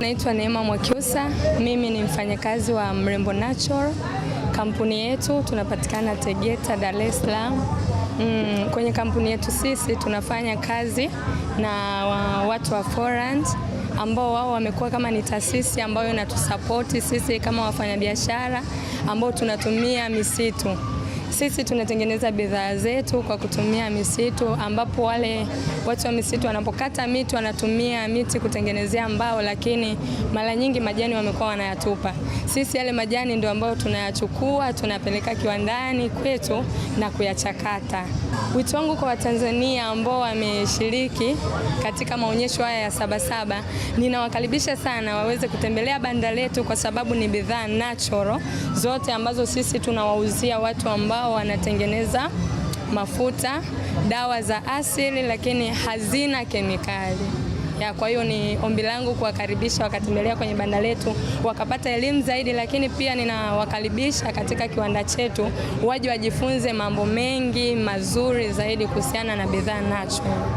Naitwa Neema Mwakyusa, mimi ni mfanyakazi wa Mrembo Natural. Kampuni yetu tunapatikana Tegeta, Dar es Salaam. Kwenye kampuni yetu sisi tunafanya kazi na watu wa Forant ambao wao wamekuwa kama ni taasisi ambayo inatusapoti sisi kama wafanyabiashara ambao tunatumia misitu. Sisi tunatengeneza bidhaa zetu kwa kutumia misitu, ambapo wale watu wa misitu wanapokata miti wanatumia miti kutengenezea mbao, lakini mara nyingi majani wamekuwa wanayatupa. Sisi yale majani ndio ambayo tunayachukua, tunapeleka kiwandani kwetu na kuyachakata. Wito wangu kwa Watanzania ambao wameshiriki katika maonyesho haya ya Sabasaba, ninawakaribisha sana waweze kutembelea banda letu kwa sababu ni bidhaa natural zote ambazo sisi tunawauzia watu ambao wanatengeneza mafuta, dawa za asili, lakini hazina kemikali. Kwa hiyo ni ombi langu kuwakaribisha wakatembelea kwenye banda letu wakapata elimu zaidi, lakini pia ninawakaribisha katika kiwanda chetu waje wajifunze mambo mengi mazuri zaidi kuhusiana na bidhaa natural.